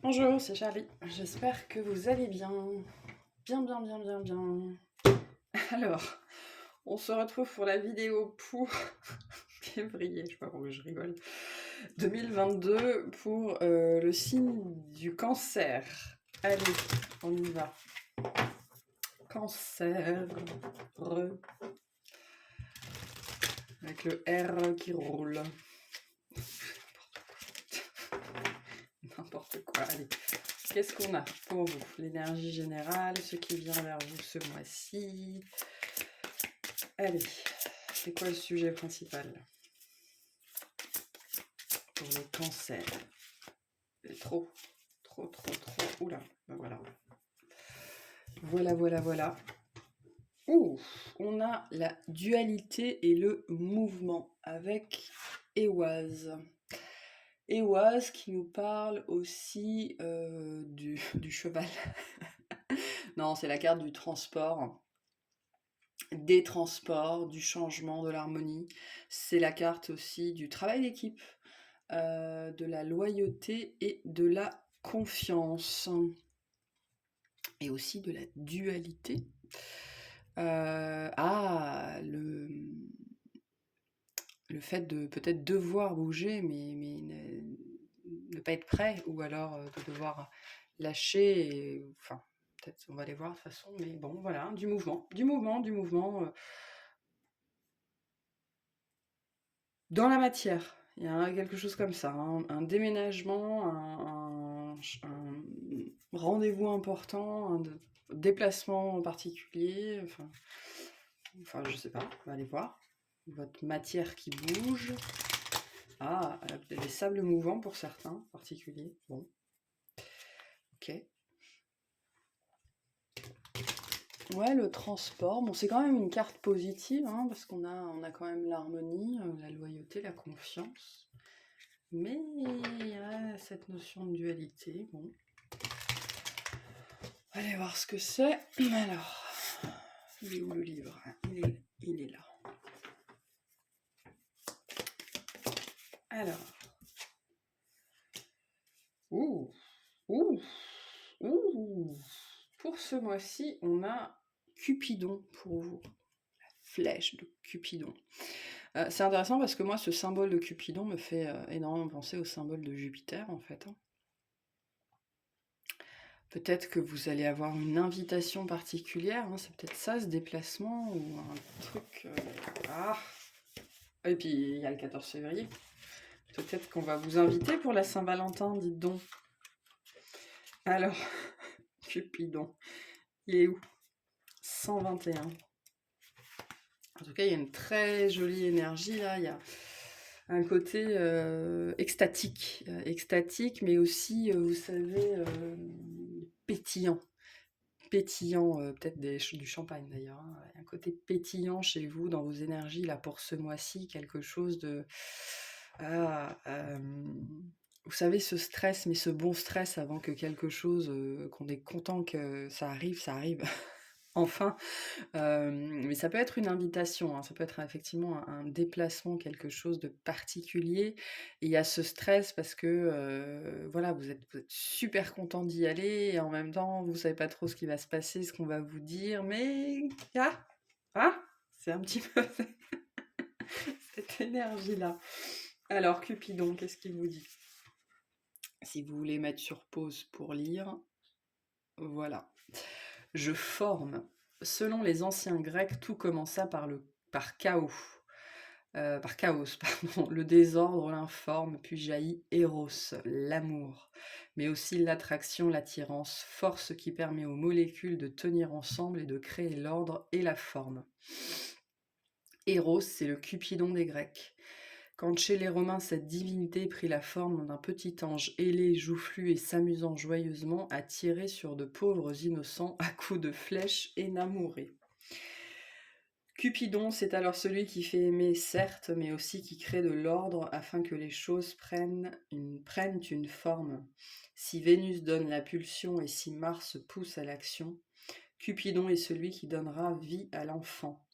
Bonjour, c'est Charlie. J'espère que vous allez bien. Bien, bien, bien, bien, bien. Alors, on se retrouve pour la vidéo pour février, je sais pas pourquoi je rigole, 2022 pour le signe du cancer. Allez, on y va. Cancer. Avec le R qui roule. N'importe quoi, allez. Qu'est-ce qu'on a pour vous? L'énergie générale, ce qui vient vers vous ce mois-ci. Allez, c'est quoi le sujet principal pour le cancer? Trop. Oula, ben voilà. Voilà. Ouh, on a la dualité et le mouvement avec Éoise. Éoise qui nous parle aussi du cheval. Non, c'est la carte du transport, des transports, du changement, de l'harmonie. C'est la carte aussi du travail d'équipe, de la loyauté et de la confiance. Et aussi de la dualité. Le fait de peut-être devoir bouger, mais ne pas être prêt, ou alors de devoir lâcher, enfin, peut-être on va les voir de toute façon, mais bon, voilà, du mouvement, dans la matière. Il y a quelque chose comme ça, hein, un déménagement, un rendez-vous important, un déplacement en particulier, enfin je sais pas, on va aller voir. Votre matière qui bouge. Ah, des sables mouvants pour certains en particulier. Bon, ok. Ouais, le transport, bon, c'est quand même une carte positive, hein, parce qu'on a quand même l'harmonie, la loyauté, la confiance. Mais il y a cette notion de dualité. Bon, allez voir ce que c'est. Alors, il est où le livre? Il est là. Alors, ouh, ouh, ouh. Pour ce mois-ci, on a Cupidon pour vous. Flèche de Cupidon. C'est intéressant parce que moi, ce symbole de Cupidon me fait énormément penser au symbole de Jupiter, en fait. Peut-être que vous allez avoir une invitation particulière, hein, c'est peut-être ça, ce déplacement, ou un truc... Ah. Et puis, il y a le 14 février. Peut-être qu'on va vous inviter pour la Saint-Valentin, dites donc. Alors, Cupidon, il est où? 121. En tout cas, il y a une très jolie énergie, là, il y a un côté extatique, mais aussi, vous savez, pétillant. Pétillant, peut-être du champagne d'ailleurs, hein. Un côté pétillant chez vous, dans vos énergies, là, pour ce mois-ci, quelque chose de... Ah, vous savez, ce stress, mais ce bon stress avant que quelque chose, qu'on est content que ça arrive, enfin. Mais ça peut être une invitation, hein, ça peut être effectivement un déplacement, quelque chose de particulier. Et il y a ce stress parce que voilà, vous êtes super content d'y aller et en même temps, vous savez pas trop ce qui va se passer, ce qu'on va vous dire, mais c'est un petit peu cette énergie-là. Alors, Cupidon, qu'est-ce qu'il vous dit? Si vous voulez mettre sur pause pour lire, voilà. Je forme. Selon les anciens Grecs, tout commença par chaos. Par chaos, pardon, le désordre, l'informe, puis jaillit Eros, l'amour, mais aussi l'attraction, l'attirance, force qui permet aux molécules de tenir ensemble et de créer l'ordre et la forme. Eros, c'est le Cupidon des Grecs. Quand chez les Romains cette divinité prit la forme d'un petit ange ailé, joufflu et s'amusant joyeusement à tirer sur de pauvres innocents à coups de flèches énamourés. Cupidon, c'est alors celui qui fait aimer, certes, mais aussi qui crée de l'ordre afin que les choses prennent une forme. Si Vénus donne la pulsion et si Mars pousse à l'action, Cupidon est celui qui donnera vie à l'enfant.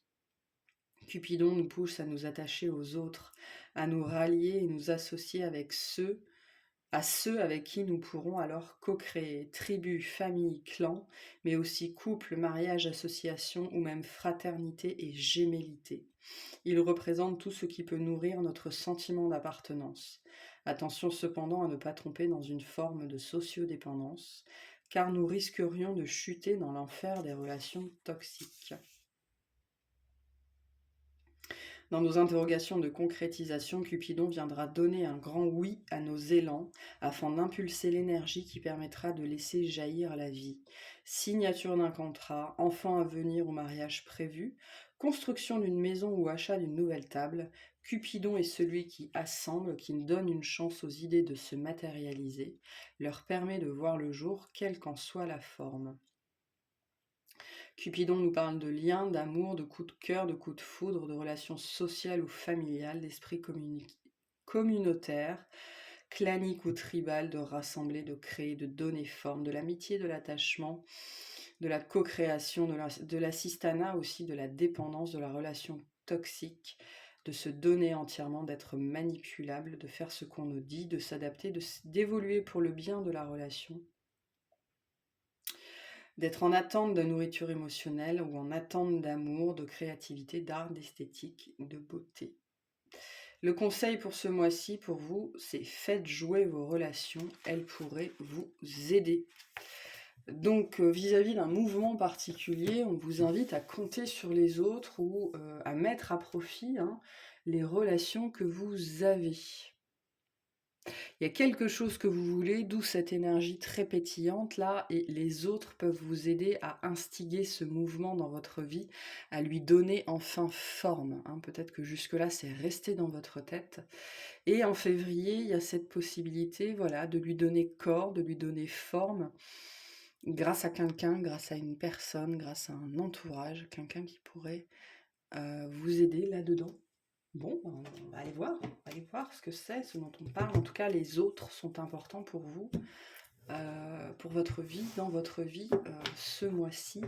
Cupidon nous pousse à nous attacher aux autres, à nous rallier et nous associer avec ceux à ceux avec qui nous pourrons alors co-créer, tribu, famille, clan, mais aussi couple, mariage, association ou même fraternité et gémellité. Il représente tout ce qui peut nourrir notre sentiment d'appartenance. Attention cependant à ne pas tromper dans une forme de sociodépendance, car nous risquerions de chuter dans l'enfer des relations toxiques. Dans nos interrogations de concrétisation, Cupidon viendra donner un grand oui à nos élans afin d'impulser l'énergie qui permettra de laisser jaillir la vie. Signature d'un contrat, enfant à venir ou mariage prévu, construction d'une maison ou achat d'une nouvelle table, Cupidon est celui qui assemble, qui donne une chance aux idées de se matérialiser, leur permet de voir le jour, quelle qu'en soit la forme. Cupidon nous parle de liens, d'amour, de coups de cœur, de coups de foudre, de relations sociales ou familiales, d'esprit communautaire, clanique ou tribal, de rassembler, de créer, de donner forme, de l'amitié, de l'attachement, de la co-création, de l'assistanat aussi, de la dépendance, de la relation toxique, de se donner entièrement, d'être manipulable, de faire ce qu'on nous dit, de s'adapter, d'évoluer pour le bien de la relation, d'être en attente de nourriture émotionnelle ou en attente d'amour, de créativité, d'art, d'esthétique, de beauté. Le conseil pour ce mois-ci, pour vous, c'est faites jouer vos relations, elles pourraient vous aider. Donc, vis-à-vis d'un mouvement particulier, on vous invite à compter sur les autres ou à mettre à profit les relations que vous avez. Il y a quelque chose que vous voulez, d'où cette énergie très pétillante là, et les autres peuvent vous aider à instiguer ce mouvement dans votre vie, à lui donner enfin forme. Peut-être que jusque-là, c'est resté dans votre tête. Et en février, il y a cette possibilité, voilà, de lui donner corps, de lui donner forme, grâce à quelqu'un, grâce à une personne, grâce à un entourage, quelqu'un qui pourrait vous aider là-dedans. Bon, on va aller voir ce que c'est, ce dont on parle. En tout cas, les autres sont importants pour vous, pour votre vie, dans votre vie, ce mois-ci,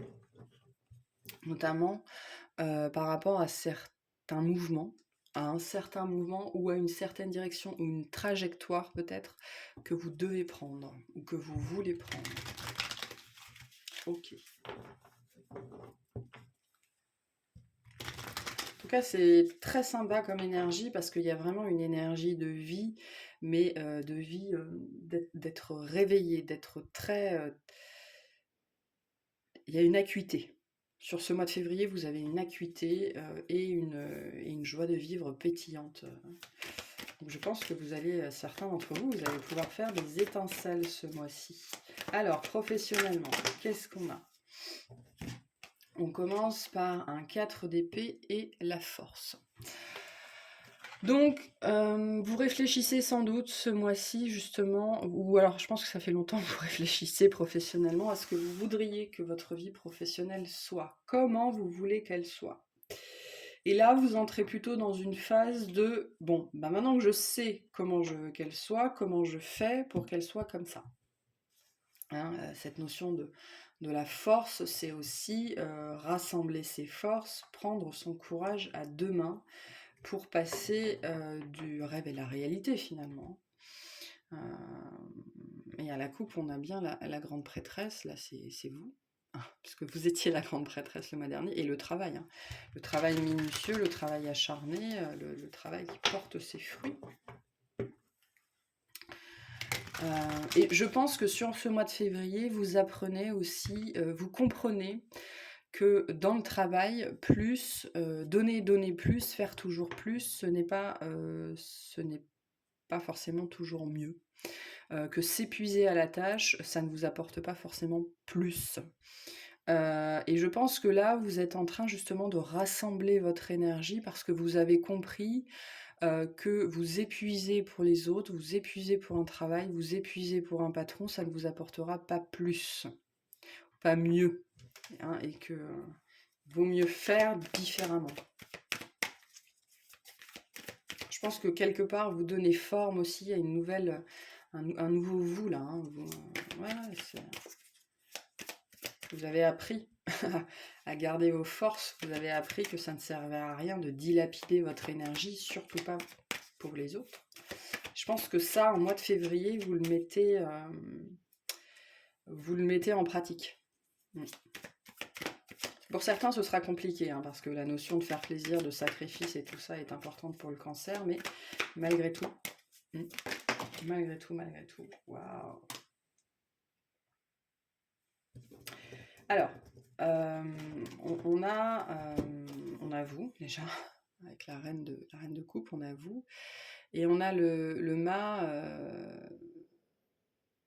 notamment par rapport à certains mouvements, à un certain mouvement ou à une certaine direction ou une trajectoire peut-être que vous devez prendre ou que vous voulez prendre. Ok. En tout cas, c'est très sympa comme énergie parce qu'il y a vraiment une énergie de vie, mais de vie d'être réveillé, d'être très... il y a une acuité. Sur ce mois de février, vous avez une acuité et une joie de vivre pétillante. Donc je pense que vous allez, certains d'entre vous, vous allez pouvoir faire des étincelles ce mois-ci. Alors, professionnellement, qu'est-ce qu'on a ? On commence par un 4 d'épée et la force. Donc, vous réfléchissez sans doute ce mois-ci, justement, ou alors je pense que ça fait longtemps que vous réfléchissez professionnellement à ce que vous voudriez que votre vie professionnelle soit. Comment vous voulez qu'elle soit. Et là, vous entrez plutôt dans une phase de, bon, bah maintenant que je sais comment je veux qu'elle soit, comment je fais pour qu'elle soit comme ça. Cette notion de la force, c'est aussi rassembler ses forces, prendre son courage à deux mains pour passer du rêve et la réalité finalement. Et à la coupe, on a bien la grande prêtresse, là c'est vous, puisque vous étiez la grande prêtresse le mois dernier, et le travail. Le travail minutieux, le travail acharné, le travail qui porte ses fruits. Et je pense que sur ce mois de février, vous apprenez aussi, vous comprenez que dans le travail, plus, donner plus, faire toujours plus, ce n'est pas forcément toujours mieux. Que s'épuiser à la tâche, ça ne vous apporte pas forcément plus. Et je pense que là, vous êtes en train justement de rassembler votre énergie parce que vous avez compris que vous épuisez pour les autres, vous épuisez pour un travail, vous épuisez pour un patron, ça ne vous apportera pas plus, pas mieux, et que vaut mieux faire différemment. Je pense que quelque part, vous donnez forme aussi à une nouvelle, un nouveau vous, là. Vous avez appris à garder vos forces, vous avez appris que ça ne servait à rien de dilapider votre énergie, surtout pas pour les autres. Je pense que ça, en mois de février, vous le mettez en pratique. Mm. Pour certains, ce sera compliqué, hein, parce que la notion de faire plaisir, de sacrifice et tout ça est importante pour le cancer, mais malgré tout, malgré tout, waouh. Alors, on a vous, déjà, avec la reine de coupe, on a vous, et on a le mât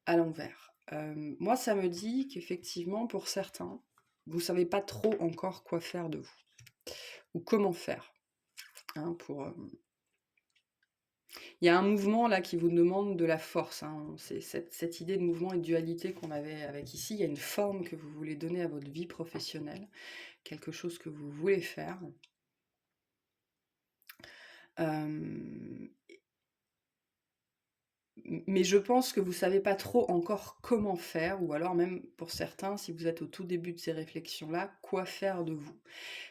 à l'envers. Moi, ça me dit qu'effectivement, pour certains, vous ne savez pas trop encore quoi faire de vous, ou comment faire. Hein, il y a un mouvement là qui vous demande de la force. Hein. C'est cette idée de mouvement et de dualité qu'on avait avec ici. Il y a une forme que vous voulez donner à votre vie professionnelle, quelque chose que vous voulez faire. Mais je pense que vous ne savez pas trop encore comment faire, ou alors même pour certains, si vous êtes au tout début de ces réflexions-là, quoi faire de vous.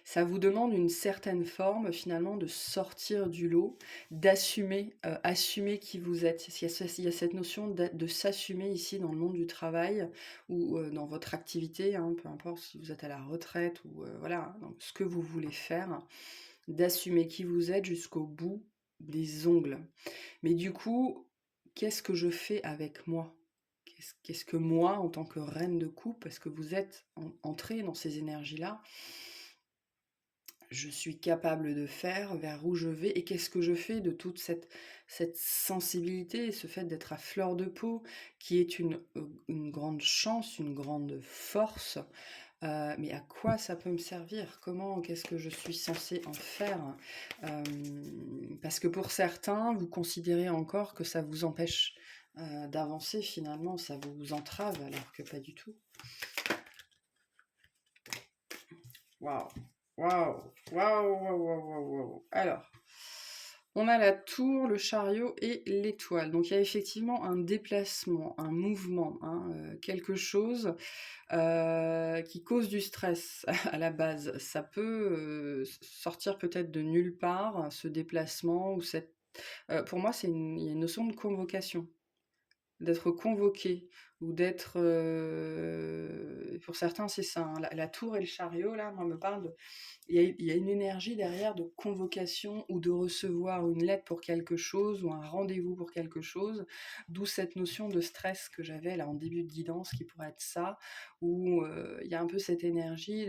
Ça vous demande une certaine forme finalement de sortir du lot, d'assumer assumer qui vous êtes. Il y a cette notion de s'assumer ici dans le monde du travail ou dans votre activité, hein, peu importe si vous êtes à la retraite ou voilà, donc ce que vous voulez faire, d'assumer qui vous êtes jusqu'au bout des ongles. Mais du coup, qu'est-ce que je fais avec moi? Qu'est-ce que moi, en tant que reine de coupe, parce que vous êtes entré dans ces énergies-là, je suis capable de faire, vers où je vais, et qu'est-ce que je fais de toute cette sensibilité, ce fait d'être à fleur de peau, qui est une grande chance, une grande force, mais à quoi ça peut me servir? Qu'est-ce que je suis censée en faire? Parce que pour certains, vous considérez encore que ça vous empêche d'avancer finalement, ça vous entrave, alors que pas du tout. Waouh, waouh, waouh, waouh, waouh, waouh. Alors, on a la tour, le chariot et l'étoile. Donc il y a effectivement un déplacement, un mouvement, hein, quelque chose qui cause du stress à la base. Ça peut sortir peut-être de nulle part, ce déplacement ou cette... pour moi, il y a une notion de convocation, d'être convoqué ou d'être... pour certains, c'est ça. Hein, la tour et le chariot, là, moi, me parle de... Il y a une énergie derrière de convocation ou de recevoir une lettre pour quelque chose ou un rendez-vous pour quelque chose, d'où cette notion de stress que j'avais là en début de guidance qui pourrait être ça, où il y a un peu cette énergie,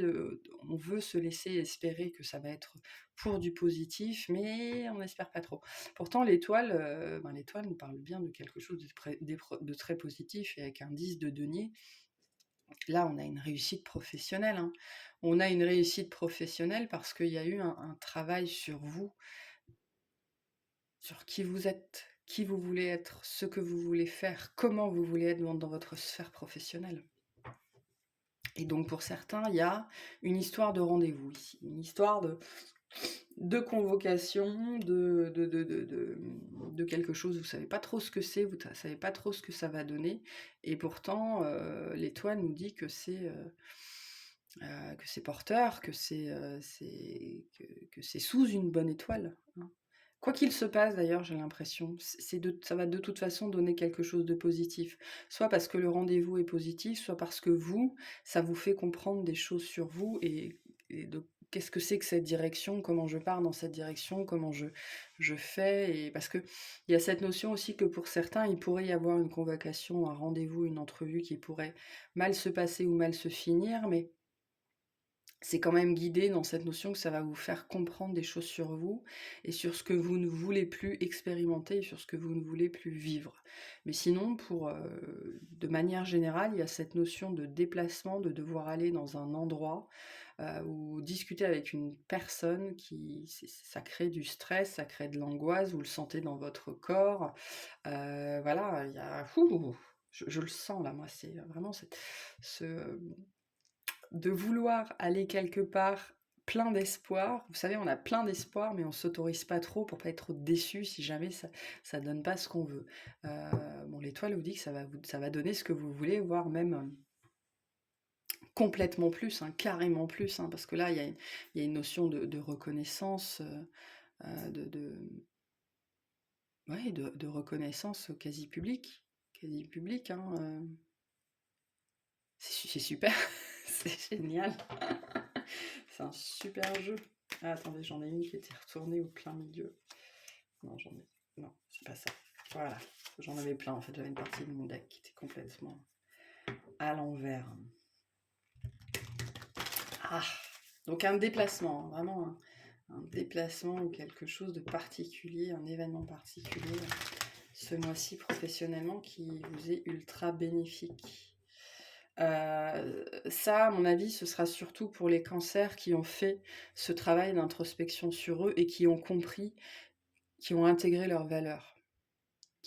on veut se laisser espérer que ça va être pour du positif, mais on n'espère pas trop. Pourtant, l'étoile nous parle bien de quelque chose de très positif, et avec un 10 de denier, là, on a une réussite professionnelle. Hein. On a une réussite professionnelle parce qu'il y a eu un travail sur vous, sur qui vous êtes, qui vous voulez être, ce que vous voulez faire, comment vous voulez être dans votre sphère professionnelle. Et donc pour certains, il y a une histoire de rendez-vous ici, une histoire de convocation, de quelque chose, vous ne savez pas trop ce que c'est, vous ne savez pas trop ce que ça va donner, et pourtant l'étoile nous dit que c'est porteur, que c'est sous une bonne étoile. Hein. Quoi qu'il se passe d'ailleurs, j'ai l'impression, ça va de toute façon donner quelque chose de positif. Soit parce que le rendez-vous est positif, soit parce que vous, ça vous fait comprendre des choses sur vous et de qu'est-ce que c'est que cette direction, comment je pars dans cette direction, comment je fais. Et parce qu'il y a cette notion aussi que pour certains, il pourrait y avoir une convocation, un rendez-vous, une entrevue qui pourrait mal se passer ou mal se finir, mais c'est quand même guidé dans cette notion que ça va vous faire comprendre des choses sur vous et sur ce que vous ne voulez plus expérimenter et sur ce que vous ne voulez plus vivre. Mais sinon, de manière générale, il y a cette notion de déplacement, de devoir aller dans un endroit ou discuter avec une personne ça crée du stress, ça crée de l'angoisse, vous le sentez dans votre corps. Voilà, il y a... je le sens là, moi, c'est vraiment de vouloir aller quelque part plein d'espoir. Vous savez, on a plein d'espoir, mais on s'autorise pas trop pour pas être trop déçu si jamais ça donne pas ce qu'on veut. Bon, l'étoile vous dit que ça va donner ce que vous voulez, voire même complètement plus, hein, carrément plus, hein, parce que là, il y a une notion de reconnaissance, de ouais, de reconnaissance quasi publique. Quasi publique, hein. C'est super, c'est génial. C'est un super jeu. Ah, attendez, j'en ai une qui était retournée au plein milieu. Non, Non, c'est pas ça. Voilà. J'en avais plein, en fait. J'avais une partie de mon deck qui était complètement à l'envers. Ah, donc un déplacement, vraiment un déplacement ou quelque chose de particulier, un événement particulier ce mois-ci professionnellement qui vous est ultra bénéfique. Ça, à mon avis, ce sera surtout pour les cancers qui ont fait ce travail d'introspection sur eux et qui ont compris, qui ont intégré leurs valeurs.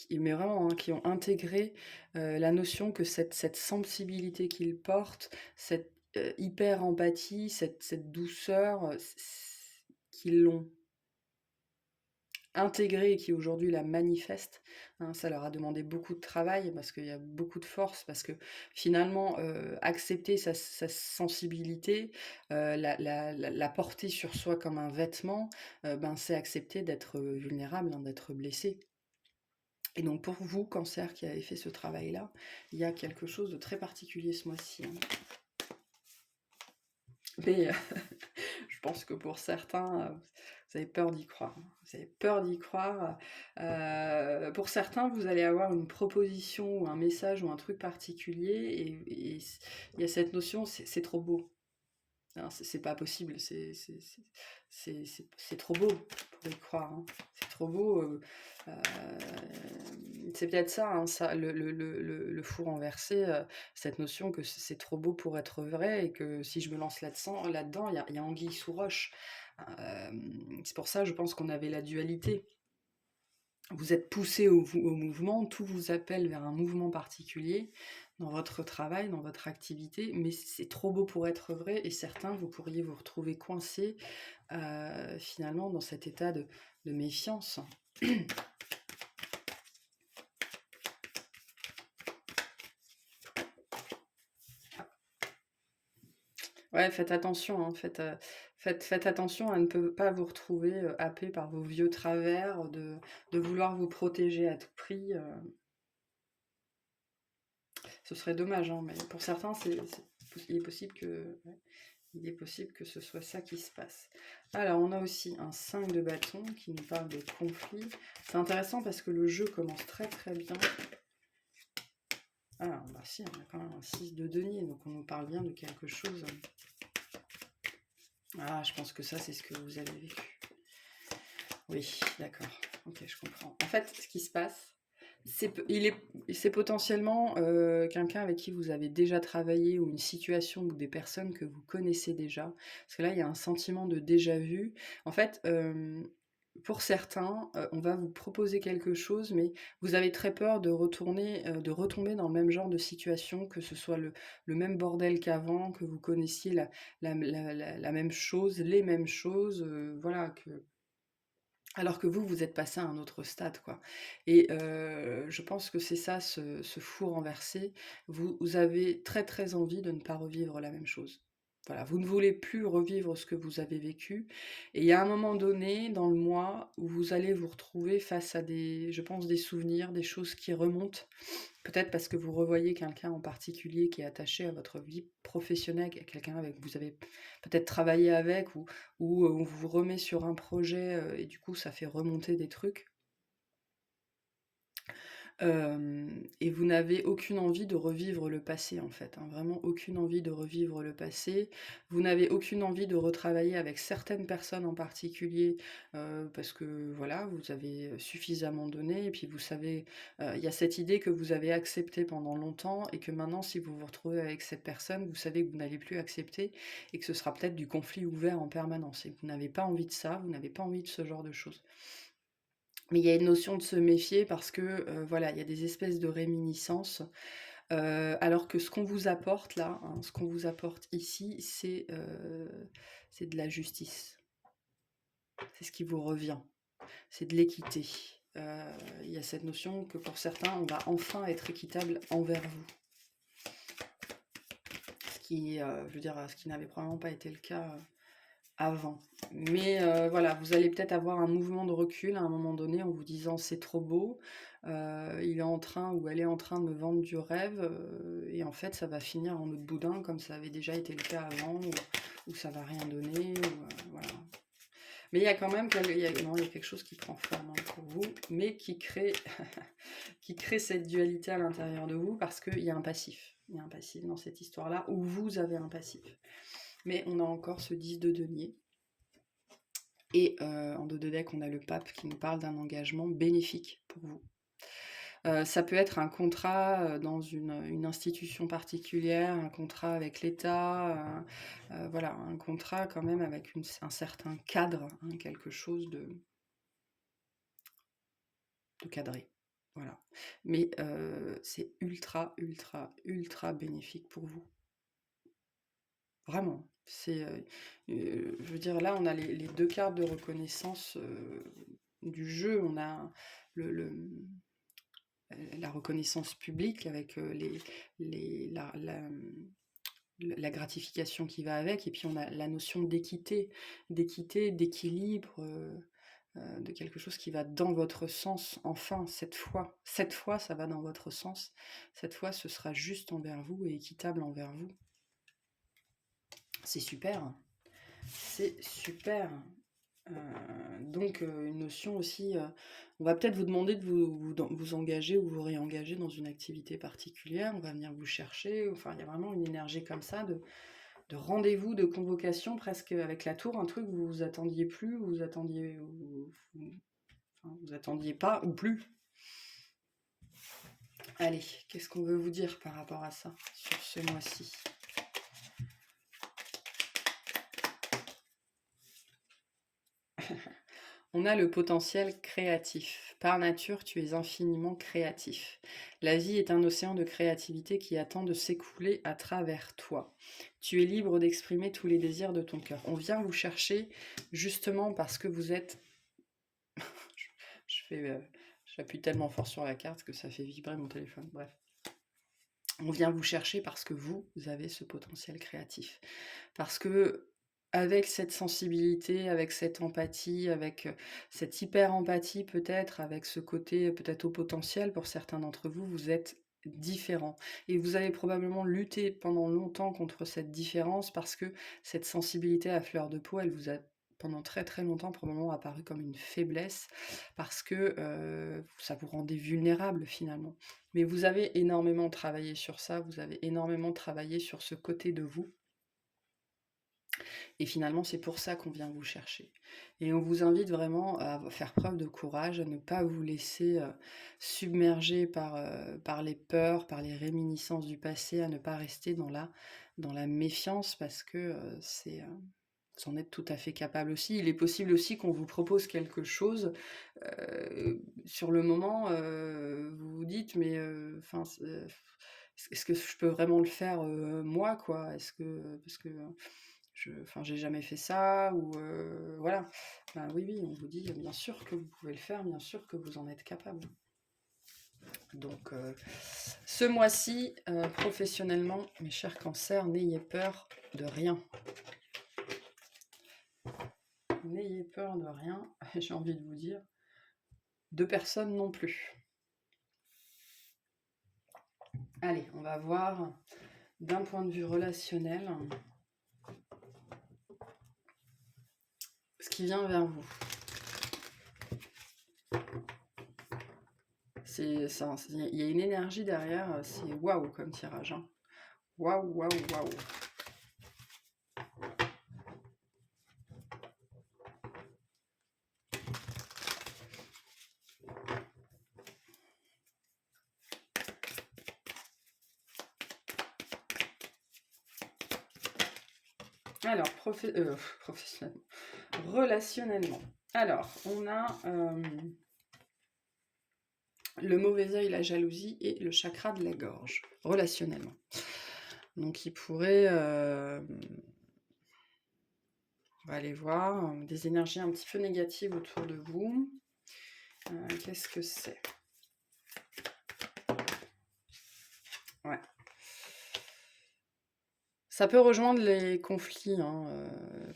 Mais vraiment, hein, qui ont intégré la notion que cette sensibilité qu'ils portent, cette hyper empathie, cette douceur, qu'ils l'ont intégrée et qui aujourd'hui la manifestent, hein, ça leur a demandé beaucoup de travail parce qu'il y a beaucoup de force, parce que finalement, accepter sa sensibilité, la porter sur soi comme un vêtement, ben, c'est accepter d'être vulnérable, hein, d'être blessé. Et donc pour vous, cancer, qui avez fait ce travail-là, il y a quelque chose de très particulier ce mois-ci, hein. Mais je pense que pour certains, vous avez peur d'y croire, hein. Vous avez peur d'y croire. Pour certains, vous allez avoir une proposition ou un message ou un truc particulier et il y a cette notion, c'est trop beau. Hein, c'est pas possible, c'est trop beau pour y croire, hein. C'est trop beau. C'est peut-être ça, hein, ça le fou renversé, cette notion que c'est trop beau pour être vrai et que si je me lance là-dedans, il y a anguille sous roche. C'est pour ça, je pense qu'on avait la dualité. Vous êtes poussé au mouvement, tout vous appelle vers un mouvement particulier dans votre travail, dans votre activité, mais c'est trop beau pour être vrai et certains, vous pourriez vous retrouver coincés finalement dans cet état de méfiance. Ouais, faites attention, hein, faites attention à ne pas vous retrouver happé par vos vieux travers, de vouloir vous protéger à tout prix. Ce serait dommage, hein, mais pour certains, il est possible que, ouais, il est possible que ce soit ça qui se passe. Alors, on a aussi un 5 de bâton qui nous parle de conflit. C'est intéressant parce que le jeu commence très très bien. Ah, bah si, on a quand même un 6 de denier, donc on nous parle bien de quelque chose. Ah, je pense que ça, c'est ce que vous avez vécu. Oui, d'accord. Ok, je comprends. En fait, ce qui se passe, c'est potentiellement quelqu'un avec qui vous avez déjà travaillé ou une situation ou des personnes que vous connaissez déjà. Parce que là, il y a un sentiment de déjà-vu. En fait, pour certains, on va vous proposer quelque chose, mais vous avez très peur de retomber dans le même genre de situation, que ce soit le même bordel qu'avant, que vous connaissiez la même chose, les mêmes choses, voilà, alors que vous êtes passé à un autre stade, quoi. Et je pense que c'est ça, ce fou renversé. Vous avez très, très envie de ne pas revivre la même chose. Voilà, vous ne voulez plus revivre ce que vous avez vécu et il y a un moment donné dans le mois où vous allez vous retrouver face à je pense, des souvenirs, des choses qui remontent. Peut-être parce que vous revoyez quelqu'un en particulier qui est attaché à votre vie professionnelle, quelqu'un avec vous avez peut-être travaillé avec ou on vous remet sur un projet et du coup ça fait remonter des trucs. Et vous n'avez aucune envie de revivre le passé en fait, hein, vraiment aucune envie de revivre le passé. Vous n'avez aucune envie de retravailler avec certaines personnes en particulier, parce que voilà, vous avez suffisamment donné et puis vous savez, il y a cette idée que vous avez acceptée pendant longtemps et que maintenant si vous vous retrouvez avec cette personne, vous savez que vous n'allez plus accepter et que ce sera peut-être du conflit ouvert en permanence et vous n'avez pas envie de ça, vous n'avez pas envie de ce genre de choses. Mais il y a une notion de se méfier parce que, voilà, il y a des espèces de réminiscences, alors que ce qu'on vous apporte là, hein, ce qu'on vous apporte ici, c'est de la justice. C'est ce qui vous revient, c'est de l'équité. Il y a cette notion que pour certains, on va enfin être équitable envers vous. Ce qui, je veux dire, ce qui n'avait probablement pas été le cas, avant. Mais voilà, vous allez peut-être avoir un mouvement de recul à un moment donné en vous disant c'est trop beau, il est en train ou elle est en train de me vendre du rêve, et en fait ça va finir en autre boudin comme ça avait déjà été le cas avant, ou ça va rien donner, ou voilà. Mais il y a quand même non, il y a quelque chose qui prend forme pour vous, mais qui crée, qui crée cette dualité à l'intérieur de vous parce qu'il y a un passif. Il y a un passif dans cette histoire-là, où vous avez un passif. Mais on a encore ce 10 de denier. Et en dos de deck, on a le pape qui nous parle d'un engagement bénéfique pour vous. Ça peut être un contrat dans une institution particulière, un contrat avec l'État, voilà, un contrat quand même avec un certain cadre, hein, quelque chose de cadré. Voilà. Mais c'est ultra, ultra, ultra bénéfique pour vous. Vraiment. C'est, je veux dire, là, on a les deux cartes de reconnaissance du jeu. On a la reconnaissance publique avec la gratification qui va avec, et puis on a la notion d'équité, d'équilibre, de quelque chose qui va dans votre sens, enfin, cette fois, ça va dans votre sens, cette fois, ce sera juste envers vous et équitable envers vous. C'est super, c'est super. Donc une notion aussi, on va peut-être vous demander de vous engager ou vous réengager dans une activité particulière, on va venir vous chercher, enfin il y a vraiment une énergie comme ça de rendez-vous, de convocation, presque avec la tour, un truc que vous vous attendiez plus, vous attendiez, enfin, vous attendiez pas ou plus. Allez, qu'est-ce qu'on veut vous dire par rapport à ça sur ce mois-ci? On a le potentiel créatif. Par nature, tu es infiniment créatif. La vie est un océan de créativité qui attend de s'écouler à travers toi. Tu es libre d'exprimer tous les désirs de ton cœur. On vient vous chercher justement parce que vous êtes... J'appuie tellement fort sur la carte que ça fait vibrer mon téléphone. Bref. On vient vous chercher parce que vous avez ce potentiel créatif. Parce que avec cette sensibilité, avec cette empathie, avec cette hyper-empathie peut-être, avec ce côté peut-être au potentiel pour certains d'entre vous, vous êtes différent. Et vous avez probablement lutté pendant longtemps contre cette différence parce que cette sensibilité à fleur de peau, elle vous a pendant très très longtemps probablement apparu comme une faiblesse parce que ça vous rendait vulnérable finalement. Mais vous avez énormément travaillé sur ça, vous avez énormément travaillé sur ce côté de vous. Et finalement, c'est pour ça qu'on vient vous chercher. Et on vous invite vraiment à faire preuve de courage, à ne pas vous laisser submerger par les peurs, par les réminiscences du passé, à ne pas rester dans la méfiance parce que c'en est tout à fait capable aussi. Il est possible aussi qu'on vous propose quelque chose. Sur le moment, vous vous dites, mais enfin, est-ce que je peux vraiment le faire moi, quoi? Est-ce que parce que j'ai jamais fait ça ou voilà. Ben oui, oui, on vous dit bien sûr que vous pouvez le faire, bien sûr que vous en êtes capable. Donc, ce mois-ci, professionnellement, mes chers cancers, n'ayez peur de rien. N'ayez peur de rien, j'ai envie de vous dire, de personne non plus. Allez, on va voir d'un point de vue relationnel ce qui vient vers vous. C'est ça, il y a une énergie derrière, c'est waouh comme tirage. Hein. Waouh, waouh, waouh. Alors, professionnellement, relationnellement. Alors, on a le mauvais œil, la jalousie et le chakra de la gorge, relationnellement. Donc, il pourrait... on va aller voir des énergies un petit peu négatives autour de vous. Qu'est-ce que c'est? Ouais. Ça peut rejoindre les conflits hein,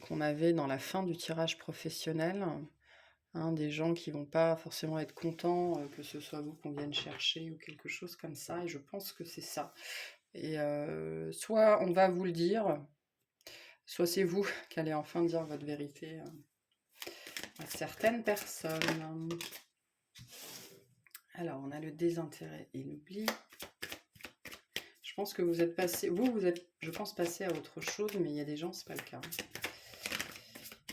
qu'on avait dans la fin du tirage professionnel, hein, des gens qui vont pas forcément être contents que ce soit vous qu'on vienne chercher ou quelque chose comme ça, et je pense que c'est ça. Et soit on va vous le dire, soit c'est vous qui allez enfin dire votre vérité à certaines personnes. Alors, on a le désintérêt et l'oubli. Je pense que vous êtes passé, vous êtes, je pense, passé à autre chose, mais il y a des gens, c'est pas le cas.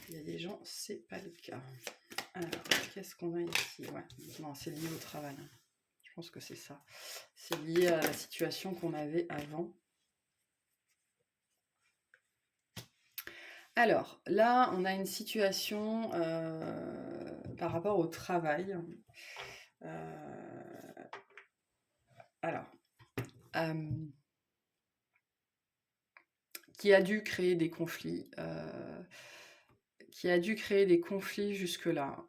Il y a des gens, c'est pas le cas. Alors, qu'est-ce qu'on a ici? Ouais, non, c'est lié au travail. Je pense que c'est ça. C'est lié à la situation qu'on avait avant. Alors, là, on a une situation par rapport au travail. Alors, qui a dû créer des conflits, jusque-là.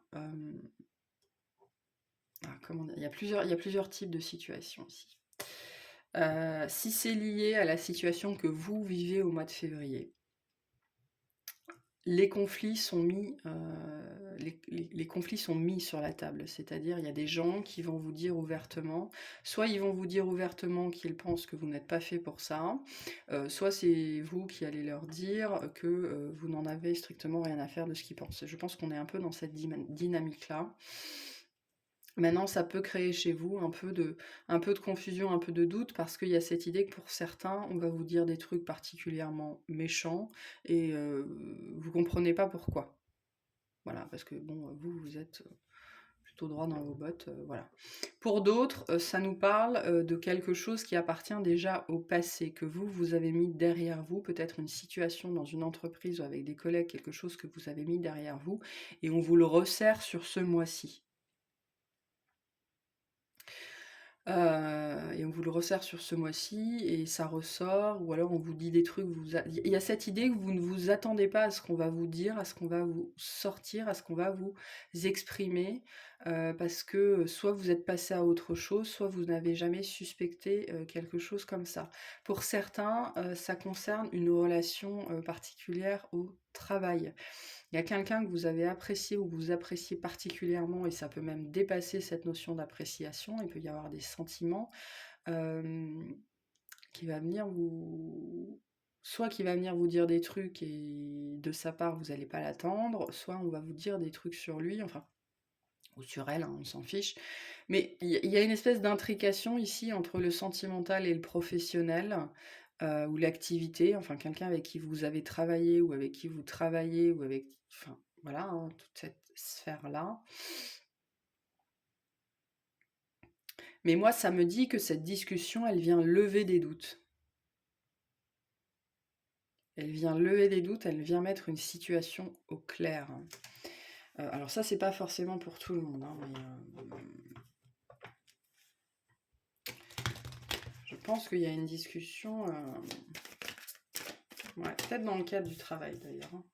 Comment dire, il y a plusieurs types de situations ici. Si c'est lié à la situation que vous vivez au mois de février, les conflits sont mis, les conflits sont mis sur la table. C'est-à-dire, il y a des gens qui vont vous dire ouvertement, soit ils vont vous dire ouvertement qu'ils pensent que vous n'êtes pas fait pour ça, soit c'est vous qui allez leur dire que vous n'en avez strictement rien à faire de ce qu'ils pensent. Je pense qu'on est un peu dans cette dynamique-là. Maintenant, ça peut créer chez vous un peu de confusion, un peu de doute, parce qu'il y a cette idée que pour certains, on va vous dire des trucs particulièrement méchants et vous comprenez pas pourquoi. Voilà, parce que bon, vous êtes plutôt droit dans vos bottes, voilà. Pour d'autres, ça nous parle de quelque chose qui appartient déjà au passé, que vous avez mis derrière vous, peut-être une situation dans une entreprise ou avec des collègues, quelque chose que vous avez mis derrière vous, et on vous le resserre sur ce mois-ci. Et on vous le resserre sur ce mois-ci et ça ressort, ou alors on vous dit des trucs, il y a cette idée que vous ne vous attendez pas à ce qu'on va vous dire, à ce qu'on va vous sortir, à ce qu'on va vous exprimer, parce que soit vous êtes passé à autre chose, soit vous n'avez jamais suspecté quelque chose comme ça. Pour certains, ça concerne une relation particulière au travail. Il y a quelqu'un que vous avez apprécié ou que vous appréciez particulièrement, et ça peut même dépasser cette notion d'appréciation. Il peut y avoir des sentiments qui va venir vous... Soit qui va venir vous dire des trucs et de sa part vous n'allez pas l'attendre, soit on va vous dire des trucs sur lui, enfin, ou sur elle, hein, on s'en fiche. Mais il y a une espèce d'intrication ici entre le sentimental et le professionnel, ou l'activité, enfin quelqu'un avec qui vous avez travaillé ou avec qui vous travaillez ou avec, enfin voilà, hein, toute cette sphère-là. Mais moi, ça me dit que cette discussion, elle vient lever des doutes. Elle vient lever des doutes, elle vient mettre une situation au clair. Alors ça, c'est pas forcément pour tout le monde, hein, mais je pense qu'il y a une discussion, ouais, peut-être dans le cadre du travail d'ailleurs, hein.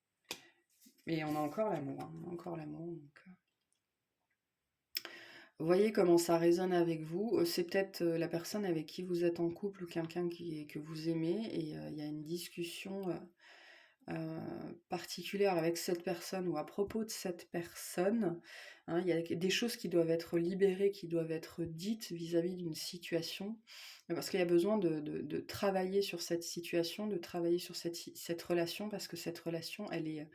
Mais on a encore l'amour, hein, on a encore l'amour. Donc, vous voyez comment ça résonne avec vous. C'est peut-être la personne avec qui vous êtes en couple ou quelqu'un que vous aimez, et il y a une discussion particulière avec cette personne ou à propos de cette personne. Hein, il y a des choses qui doivent être libérées, qui doivent être dites vis-à-vis d'une situation, parce qu'il y a besoin de travailler sur cette situation, de travailler sur cette relation, parce que cette relation, elle est...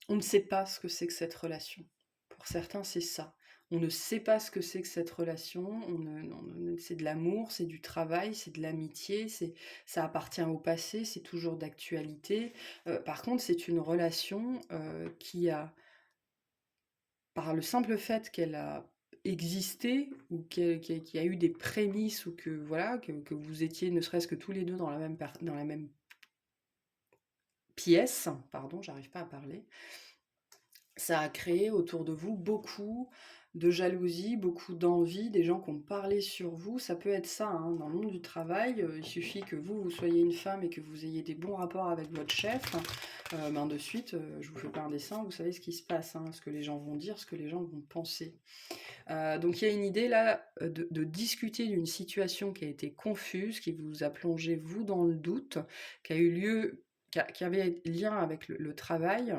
On ne sait pas ce que c'est que cette relation. Pour certains, c'est ça. On ne sait pas ce que c'est que cette relation, c'est de l'amour, c'est du travail, c'est de l'amitié, ça appartient au passé, c'est toujours d'actualité. Par contre, c'est une relation qui a, par le simple fait qu'elle a existé, ou qu'il y a eu des prémices, ou que voilà, que vous étiez ne serait-ce que tous les deux dans la même pièce, pardon, j'arrive pas à parler, ça a créé autour de vous beaucoup de jalousie, beaucoup d'envie, des gens qui ont parlé sur vous. Ça peut être ça, hein, dans le monde du travail. Il suffit que vous soyez une femme et que vous ayez des bons rapports avec votre chef. Ben de suite, je vous fais pas un dessin, vous savez ce qui se passe, hein, ce que les gens vont dire, ce que les gens vont penser. Donc il y a une idée là de discuter d'une situation qui a été confuse, qui vous a plongé vous dans le doute, qui a eu lieu, qui avait lien avec le travail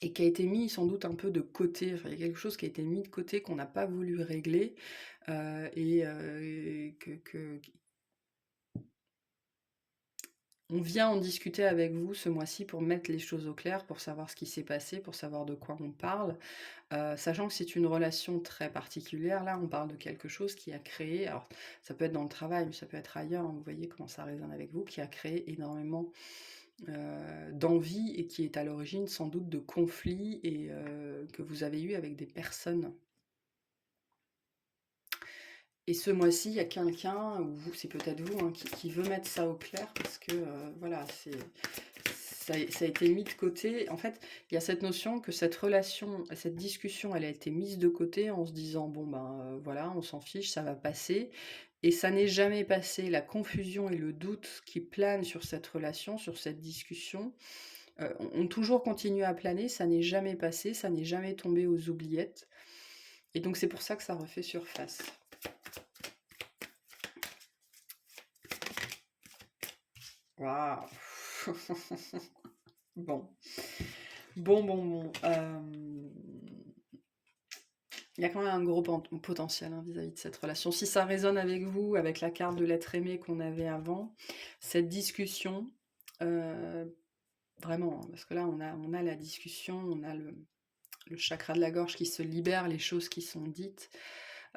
et qui a été mis sans doute un peu de côté. Enfin, il y a quelque chose qui a été mis de côté qu'on n'a pas voulu régler et on vient en discuter avec vous ce mois-ci pour mettre les choses au clair, pour savoir ce qui s'est passé, pour savoir de quoi on parle. Sachant que c'est une relation très particulière, là on parle de quelque chose qui a créé, alors ça peut être dans le travail, mais ça peut être ailleurs, hein, vous voyez comment ça résonne avec vous, qui a créé énormément d'envie et qui est à l'origine sans doute de conflits et que vous avez eu avec des personnes. Et ce mois-ci, il y a quelqu'un, ou c'est peut-être vous, hein, qui veut mettre ça au clair parce que voilà, ça a été mis de côté. En fait, il y a cette notion que cette relation, cette discussion, elle a été mise de côté en se disant, bon ben voilà, on s'en fiche, ça va passer. Et ça n'est jamais passé. La confusion et le doute qui planent sur cette relation, sur cette discussion, ont toujours continué à planer, ça n'est jamais passé, ça n'est jamais tombé aux oubliettes. Et donc c'est pour ça que ça refait surface. Waouh. Bon. Bon. Il y a quand même un gros potentiel hein, vis-à-vis de cette relation. Si ça résonne avec vous, avec la carte de l'être aimé qu'on avait avant, cette discussion, vraiment, hein, parce que là, on a la discussion, on a le chakra de la gorge qui se libère, les choses qui sont dites.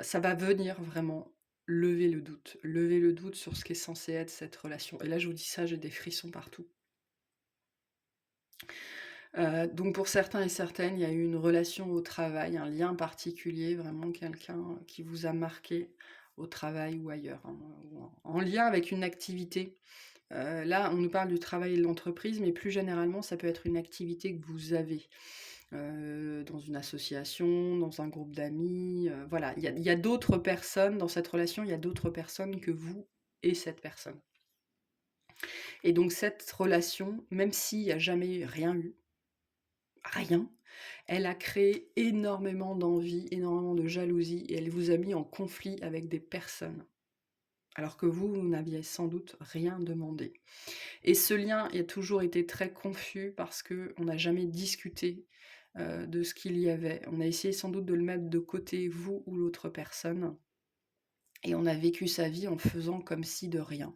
Ça va venir vraiment lever le doute sur ce qui est censé être cette relation. Et là, je vous dis ça, j'ai des frissons partout. Donc pour certains et certaines, il y a eu une relation au travail, un lien particulier, vraiment quelqu'un qui vous a marqué au travail ou ailleurs, hein, ou en lien avec une activité. Là, on nous parle du travail et de l'entreprise, mais plus généralement, ça peut être une activité que vous avez dans une association, dans un groupe d'amis. Voilà, il y a d'autres personnes dans cette relation, il y a d'autres personnes que vous et cette personne. Et donc cette relation, même s'il n'y a jamais rien eu, rien, elle a créé énormément d'envie, énormément de jalousie, et elle vous a mis en conflit avec des personnes. Alors que vous n'aviez sans doute rien demandé. Et ce lien a toujours été très confus parce qu'on n'a jamais discuté de ce qu'il y avait. On a essayé sans doute de le mettre de côté, vous ou l'autre personne. Et on a vécu sa vie en faisant comme si de rien.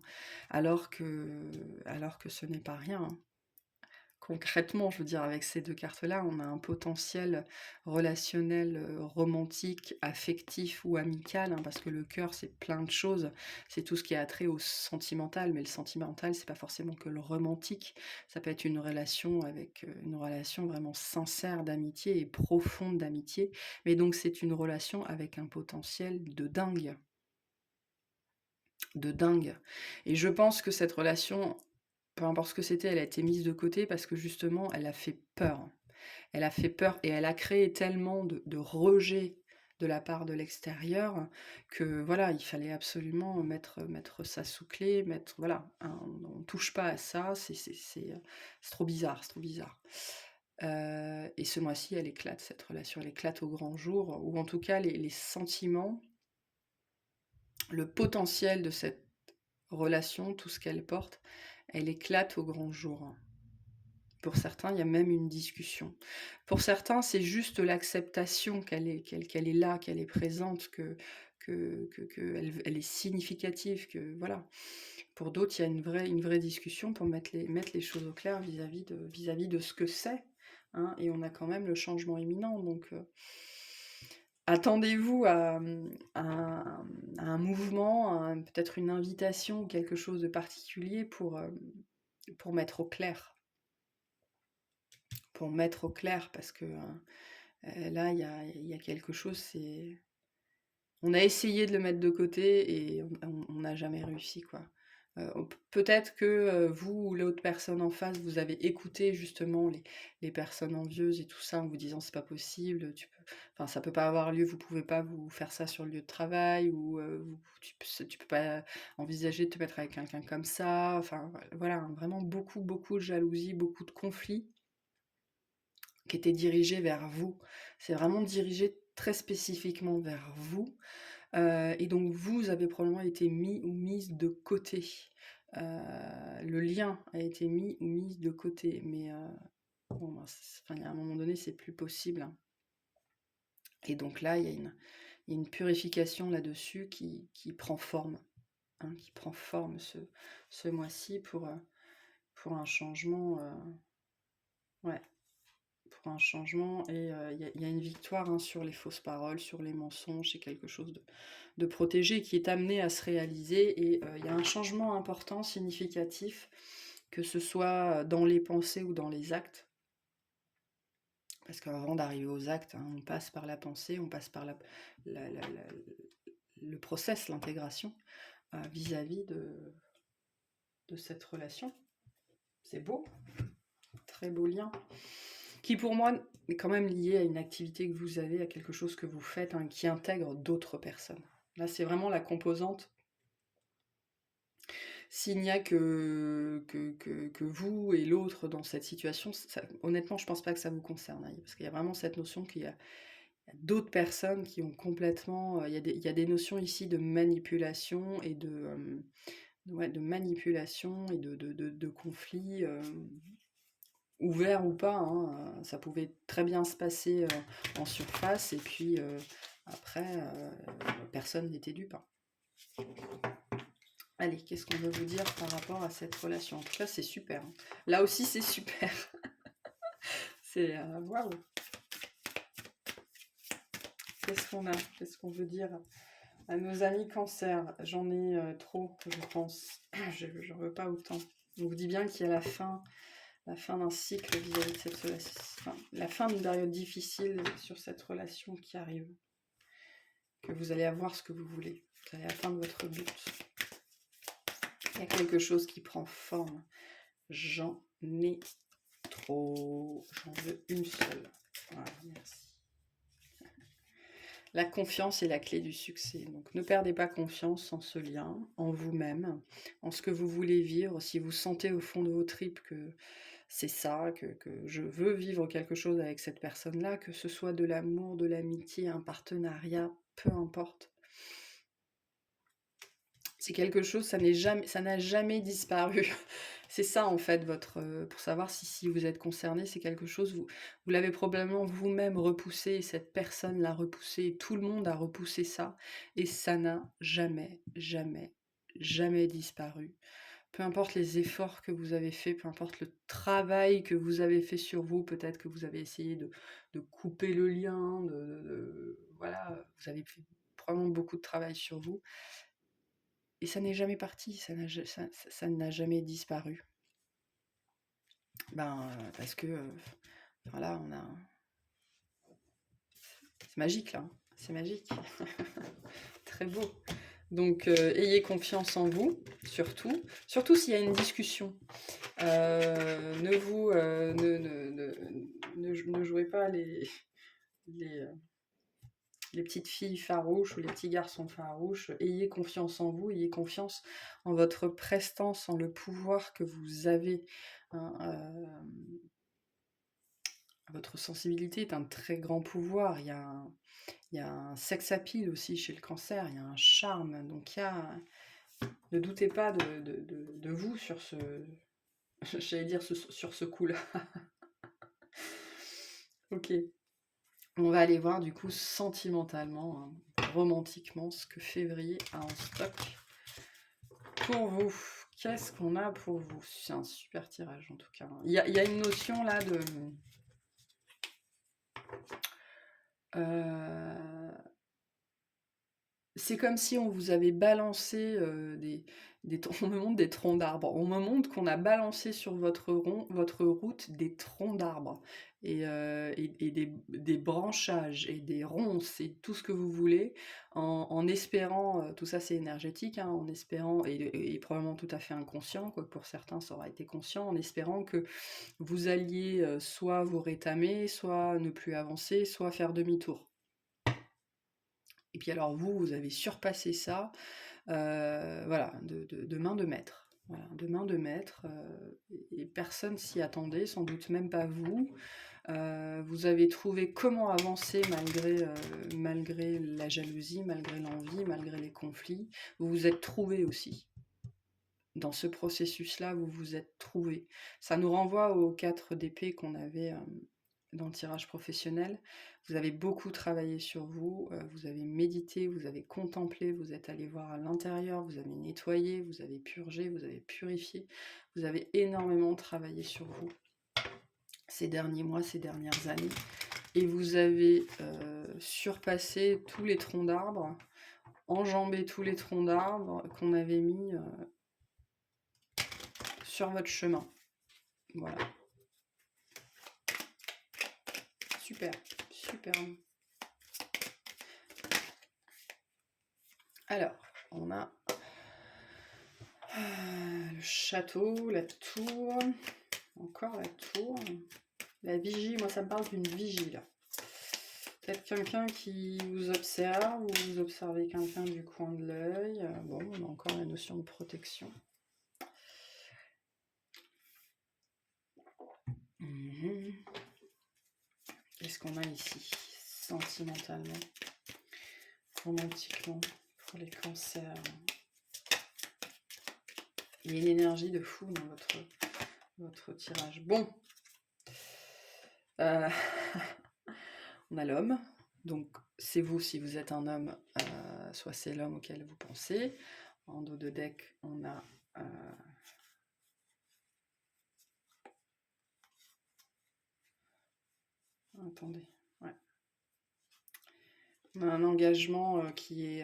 Alors que ce n'est pas rien. Hein. Concrètement, je veux dire, avec ces deux cartes-là, on a un potentiel relationnel, romantique, affectif ou amical, hein, parce que le cœur, c'est plein de choses. C'est tout ce qui a trait au sentimental, mais le sentimental, c'est pas forcément que le romantique. Ça peut être une relation avec une relation vraiment sincère d'amitié et profonde d'amitié. Mais donc, c'est une relation avec un potentiel de dingue. De dingue. Et je pense que cette relation, peu importe ce que c'était, elle a été mise de côté parce que justement, elle a fait peur. Elle a fait peur et elle a créé tellement de rejet de la part de l'extérieur que voilà, il fallait absolument mettre ça sous clé, voilà, hein, on touche pas à ça, c'est trop bizarre, c'est trop bizarre. Et ce mois-ci, elle éclate, cette relation, elle éclate au grand jour, ou en tout cas les sentiments, le potentiel de cette relation, tout ce qu'elle porte, elle éclate au grand jour. Pour certains, il y a même une discussion. Pour certains, c'est juste l'acceptation qu'elle est là, qu'elle est présente, elle est significative, que voilà. Pour d'autres, il y a une vraie discussion pour mettre les choses au clair vis-à-vis de ce que c'est. Hein, et on a quand même le changement imminent. Donc, attendez-vous à un mouvement, peut-être une invitation ou quelque chose de particulier pour mettre au clair. Pour mettre au clair, parce que là, il y a quelque chose, on a essayé de le mettre de côté et on n'a jamais réussi, quoi. Peut-être que vous ou l'autre personne en face, vous avez écouté justement les personnes envieuses et tout ça en vous disant c'est pas possible, enfin, ça peut pas avoir lieu, vous pouvez pas vous faire ça sur le lieu de travail ou tu peux pas envisager de te mettre avec quelqu'un comme ça. Enfin voilà, hein, vraiment beaucoup, beaucoup de jalousie, beaucoup de conflits qui étaient dirigés vers vous. C'est vraiment dirigé très spécifiquement vers vous. Et donc vous avez probablement été mis ou mise de côté. Le lien a été mis ou mise de côté, mais bon, ben, enfin, il y a un moment donné, c'est plus possible, hein. Et donc là, il y a une purification là-dessus qui prend forme, hein, qui prend forme ce mois-ci pour un changement. Ouais, pour un changement. Et il y a une victoire, hein, sur les fausses paroles, sur les mensonges. C'est quelque chose de protégé qui est amené à se réaliser. Et il y a un changement important, significatif, que ce soit dans les pensées ou dans les actes. Parce qu'avant d'arriver aux actes, hein, on passe par la pensée, on passe par le process, l'intégration, vis-à-vis de cette relation. C'est beau, très beau lien, qui pour moi est quand même lié à une activité que vous avez, à quelque chose que vous faites, hein, qui intègre d'autres personnes. Là, c'est vraiment la composante. S'il n'y a que vous et l'autre dans cette situation, honnêtement, je pense pas que ça vous concerne, hein, parce qu'il y a vraiment cette notion qu'il y a d'autres personnes qui ont complètement... Il y a des notions ici de manipulation et de manipulation et de conflits, ouvert ou pas, hein, ça pouvait très bien se passer en surface, et puis après, personne n'était dupe, hein. Allez, qu'est-ce qu'on veut vous dire par rapport à cette relation? En tout cas, c'est super, hein. Là aussi, c'est super. C'est waouh. Qu'est-ce qu'on a? Qu'est-ce qu'on veut dire à nos amis cancer? J'en ai trop, je pense. J'en veux pas autant. On vous dit bien qu'il y a la fin d'un cycle vis-à-vis de cette relation, enfin, la fin d'une période difficile sur cette relation qui arrive, que vous allez avoir ce que vous voulez, vous allez atteindre votre but. Il y a quelque chose qui prend forme. J'en ai trop, j'en veux une seule. Voilà, merci. La confiance est la clé du succès. Donc ne perdez pas confiance en ce lien, en vous-même, en ce que vous voulez vivre. Si vous sentez au fond de vos tripes que c'est ça, que je veux vivre quelque chose avec cette personne-là, que ce soit de l'amour, de l'amitié, un partenariat, peu importe. C'est quelque chose, ça n'a jamais disparu. C'est ça en fait, pour savoir si vous êtes concerné, c'est quelque chose, vous l'avez probablement vous-même repoussé, cette personne l'a repoussé, tout le monde a repoussé ça, et ça n'a jamais, jamais, jamais disparu. Peu importe les efforts que vous avez faits, peu importe le travail que vous avez fait sur vous, peut-être que vous avez essayé de couper le lien, voilà, vous avez fait probablement beaucoup de travail sur vous, et ça n'est jamais parti, ça n'a jamais disparu. Parce que, voilà, c'est magique là, hein. C'est magique. Très beau. Donc, ayez confiance en vous, surtout. Surtout s'il y a une discussion. Ne jouez pas les petites filles farouches ou les petits garçons farouches. Ayez confiance en vous, ayez confiance en votre prestance, en le pouvoir que vous avez, hein. Votre sensibilité est un très grand pouvoir. Il y a un sex appeal aussi chez le cancer, il y a un charme. Donc ne doutez pas de vous sur ce, j'allais dire sur ce coup-là. Ok. On va aller voir du coup sentimentalement, hein, romantiquement, ce que février a en stock pour vous. Qu'est-ce qu'on a pour vous? C'est un super tirage en tout cas. Il y a une notion là C'est comme si on vous avait balancé on me montre des troncs d'arbres. On me montre qu'on a balancé sur votre route des troncs d'arbres et des branchages et des ronces et tout ce que vous voulez, en espérant, tout ça c'est énergétique, hein, en espérant, et probablement tout à fait inconscient, quoique pour certains ça aura été conscient, en espérant que vous alliez soit vous rétamer, soit ne plus avancer, soit faire demi-tour. Et puis alors vous avez surpassé ça, voilà, de main de maître. Voilà, de main de maître, et personne s'y attendait, sans doute même pas vous. Vous avez trouvé comment avancer malgré la jalousie, malgré l'envie, malgré les conflits. Vous vous êtes trouvé aussi. Dans ce processus-là, vous vous êtes trouvé. Ça nous renvoie aux 4 d'épée qu'on avait dans le tirage professionnel. Vous avez beaucoup travaillé sur vous, vous avez médité, vous avez contemplé, vous êtes allé voir à l'intérieur, vous avez nettoyé, vous avez purgé, vous avez purifié, vous avez énormément travaillé sur vous ces derniers mois, ces dernières années, et vous avez surpassé tous les troncs d'arbres, enjambé tous les troncs d'arbres qu'on avait mis sur votre chemin. Voilà. Super, super. Alors, on a le château, la tour, encore la tour, la vigie. Moi, ça me parle d'une vigie, là. Peut-être quelqu'un qui vous observe, ou vous observez quelqu'un du coin de l'œil. Bon, on a encore la notion de protection. Qu'est-ce qu'on a ici, sentimentalement, romantiquement, pour les cancers? Il y a une énergie de fou dans votre tirage. Bon. On a l'homme. Donc, c'est vous si vous êtes un homme, soit c'est l'homme auquel vous pensez. En dos de deck, on a... Attendez. Ouais. On a un engagement qui est...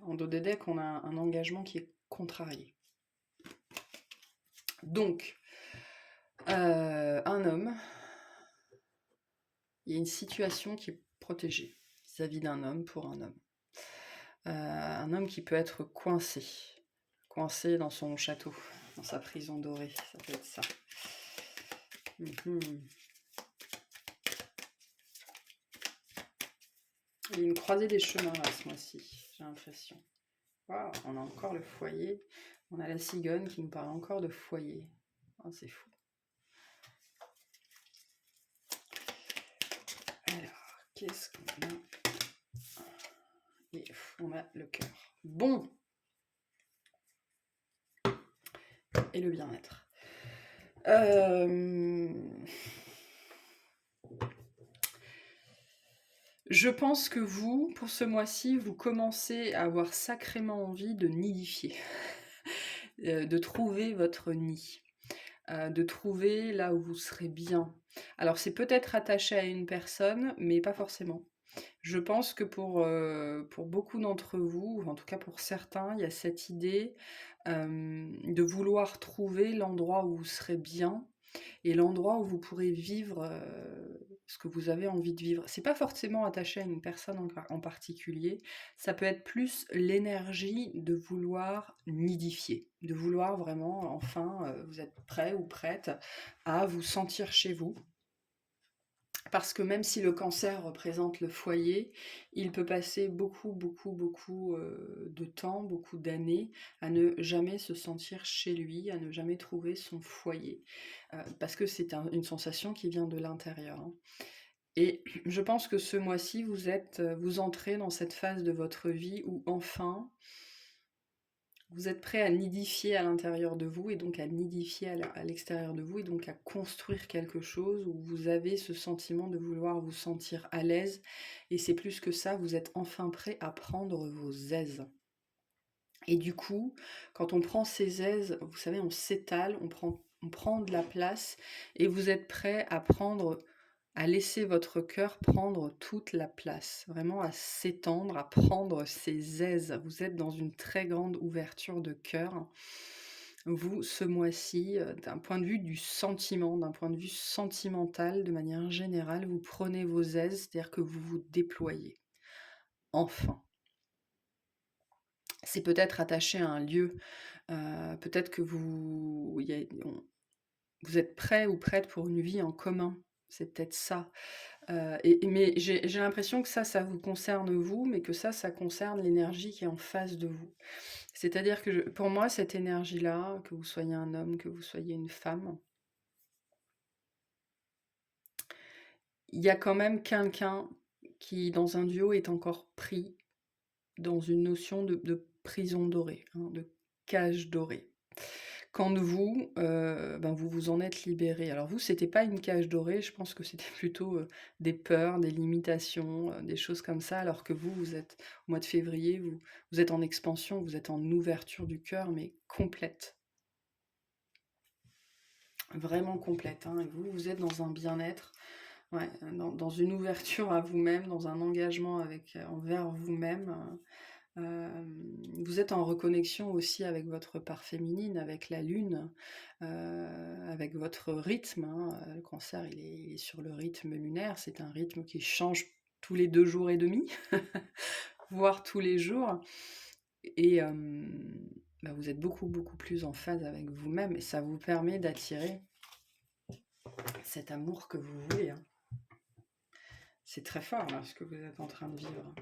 en dos de deck, on a un engagement qui est contrarié. Donc, un homme, il y a une situation qui est protégée vis-à-vis d'un homme pour un homme. Un homme qui peut être coincé dans son château, dans sa prison dorée, ça peut être ça. Il y a une croisée des chemins là ce mois-ci, j'ai l'impression. Waouh, on a encore le foyer. On a la cigogne qui nous parle encore de foyer. Oh, c'est fou. Alors, qu'est-ce qu'on a? Et on a le cœur. Bon. Et le bien-être. Je pense que vous, pour ce mois-ci, vous commencez à avoir sacrément envie de nidifier, de trouver votre nid, de trouver là où vous serez bien. Alors c'est peut-être attaché à une personne, mais pas forcément. Je pense que pour beaucoup d'entre vous, en tout cas pour certains, il y a cette idée de vouloir trouver l'endroit où vous serez bien, et l'endroit où vous pourrez vivre ce que vous avez envie de vivre. C'est pas forcément attaché à une personne en particulier, ça peut être plus l'énergie de vouloir nidifier, de vouloir vraiment, enfin, vous êtes prêt ou prête à vous sentir chez vous. Parce que même si le cancer représente le foyer, il peut passer beaucoup de temps, beaucoup d'années à ne jamais se sentir chez lui, à ne jamais trouver son foyer. Parce que c'est une sensation qui vient de l'intérieur, hein. Et je pense que ce mois-ci, vous entrez dans cette phase de votre vie où enfin, vous êtes prêt à nidifier à l'intérieur de vous, et donc à nidifier à l'extérieur de vous, et donc à construire quelque chose où vous avez ce sentiment de vouloir vous sentir à l'aise. Et c'est plus que ça, vous êtes enfin prêt à prendre vos aises. Et du coup, quand on prend ses aises, vous savez, on s'étale, on prend de la place, et vous êtes prêt à à laisser votre cœur prendre toute la place, vraiment à s'étendre, à prendre ses aises. Vous êtes dans une très grande ouverture de cœur. Vous, ce mois-ci, d'un point de vue du sentiment, d'un point de vue sentimental, de manière générale, vous prenez vos aises, c'est-à-dire que vous vous déployez. Enfin. C'est peut-être attaché à un lieu, peut-être que vous êtes prêt ou prête pour une vie en commun. C'est peut-être ça. Mais j'ai l'impression que ça vous concerne vous, mais que ça concerne l'énergie qui est en face de vous. C'est-à-dire que pour moi, cette énergie-là, que vous soyez un homme, que vous soyez une femme, il y a quand même quelqu'un qui, dans un duo, est encore pris dans une notion de prison dorée, hein, de cage dorée. Quand vous, vous vous en êtes libéré. Alors vous, c'était pas une cage dorée, je pense que c'était plutôt, des peurs, des limitations, des choses comme ça, alors que vous êtes au mois de février, vous êtes en expansion, vous êtes en ouverture du cœur, mais complète. Vraiment complète, hein, et vous êtes dans un bien-être, ouais, dans une ouverture à vous-même, dans un engagement envers vous-même, vous êtes en reconnexion aussi avec votre part féminine, avec la lune, avec votre rythme, hein. Le cancer, il est sur le rythme lunaire, c'est un rythme qui change tous les 2 jours et demi, voire tous les jours. Et vous êtes beaucoup, beaucoup plus en phase avec vous-même et ça vous permet d'attirer cet amour que vous voulez, hein. C'est très fort là, ce que vous êtes en train de vivre.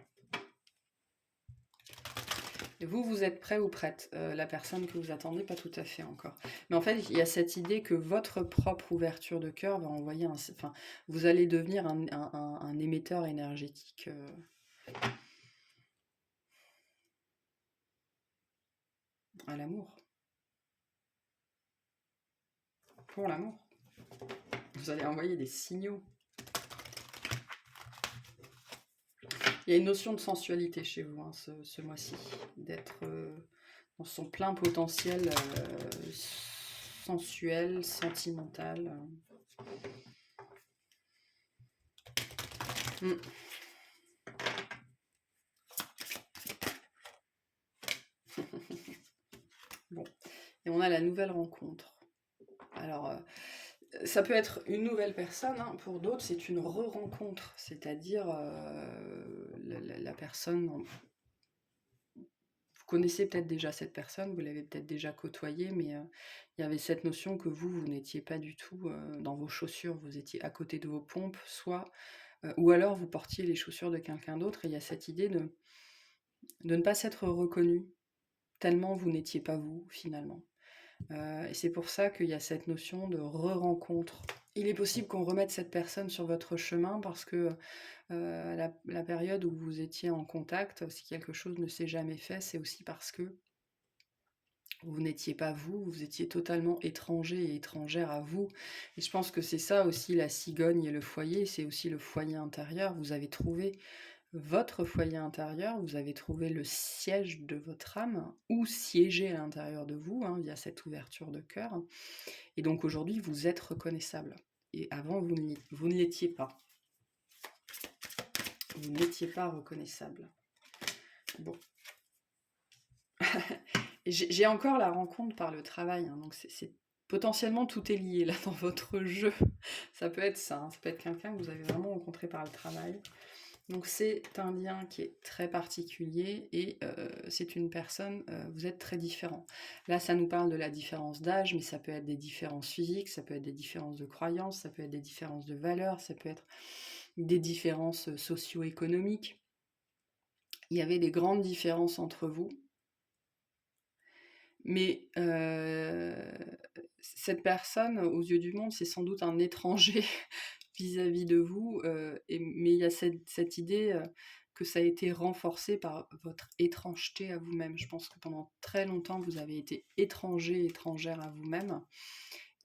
Et vous êtes prêt ou prête, la personne que vous attendez, pas tout à fait encore. Mais en fait, il y a cette idée que votre propre ouverture de cœur va envoyer enfin, vous allez devenir un émetteur énergétique à l'amour. Pour l'amour. Vous allez envoyer des signaux. Il y a une notion de sensualité chez vous, hein, ce mois-ci, d'être dans son plein potentiel sensuel, sentimental. Mm. Bon, et on a la nouvelle rencontre. Alors, ça peut être une nouvelle personne, hein, pour d'autres c'est une re-rencontre, c'est-à-dire la personne, vous connaissez peut-être déjà cette personne, vous l'avez peut-être déjà côtoyée, mais il y avait cette notion que vous n'étiez pas du tout dans vos chaussures, vous étiez à côté de vos pompes, soit, ou alors vous portiez les chaussures de quelqu'un d'autre, et il y a cette idée de ne pas s'être reconnu, tellement vous n'étiez pas vous finalement. Et c'est pour ça qu'il y a cette notion de re-rencontre. Il est possible qu'on remette cette personne sur votre chemin parce que la période où vous étiez en contact, si quelque chose ne s'est jamais fait, c'est aussi parce que vous n'étiez pas vous, vous étiez totalement étranger et étrangère à vous. Et je pense que c'est ça aussi la cigogne et le foyer, c'est aussi le foyer intérieur. Vous avez trouvé votre foyer intérieur, vous avez trouvé le siège de votre âme, ou siégé à l'intérieur de vous, hein, via cette ouverture de cœur. Et donc aujourd'hui, vous êtes reconnaissable. Et avant, vous ne l'étiez pas. Vous n'étiez pas reconnaissable. Bon. J'ai encore la rencontre par le travail, hein, donc c'est potentiellement tout est lié là dans votre jeu. Ça peut être ça, hein, ça peut être quelqu'un que vous avez vraiment rencontré par le travail. Donc c'est un lien qui est très particulier et c'est une personne, vous êtes très différents. Là, ça nous parle de la différence d'âge, mais ça peut être des différences physiques, ça peut être des différences de croyances, ça peut être des différences de valeurs, ça peut être des différences socio-économiques. Il y avait des grandes différences entre vous, mais cette personne, aux yeux du monde, c'est sans doute un étranger vis-à-vis de vous, mais il y a cette idée que ça a été renforcé par votre étrangeté à vous-même. Je pense que pendant très longtemps, vous avez été étranger, étrangère à vous-même,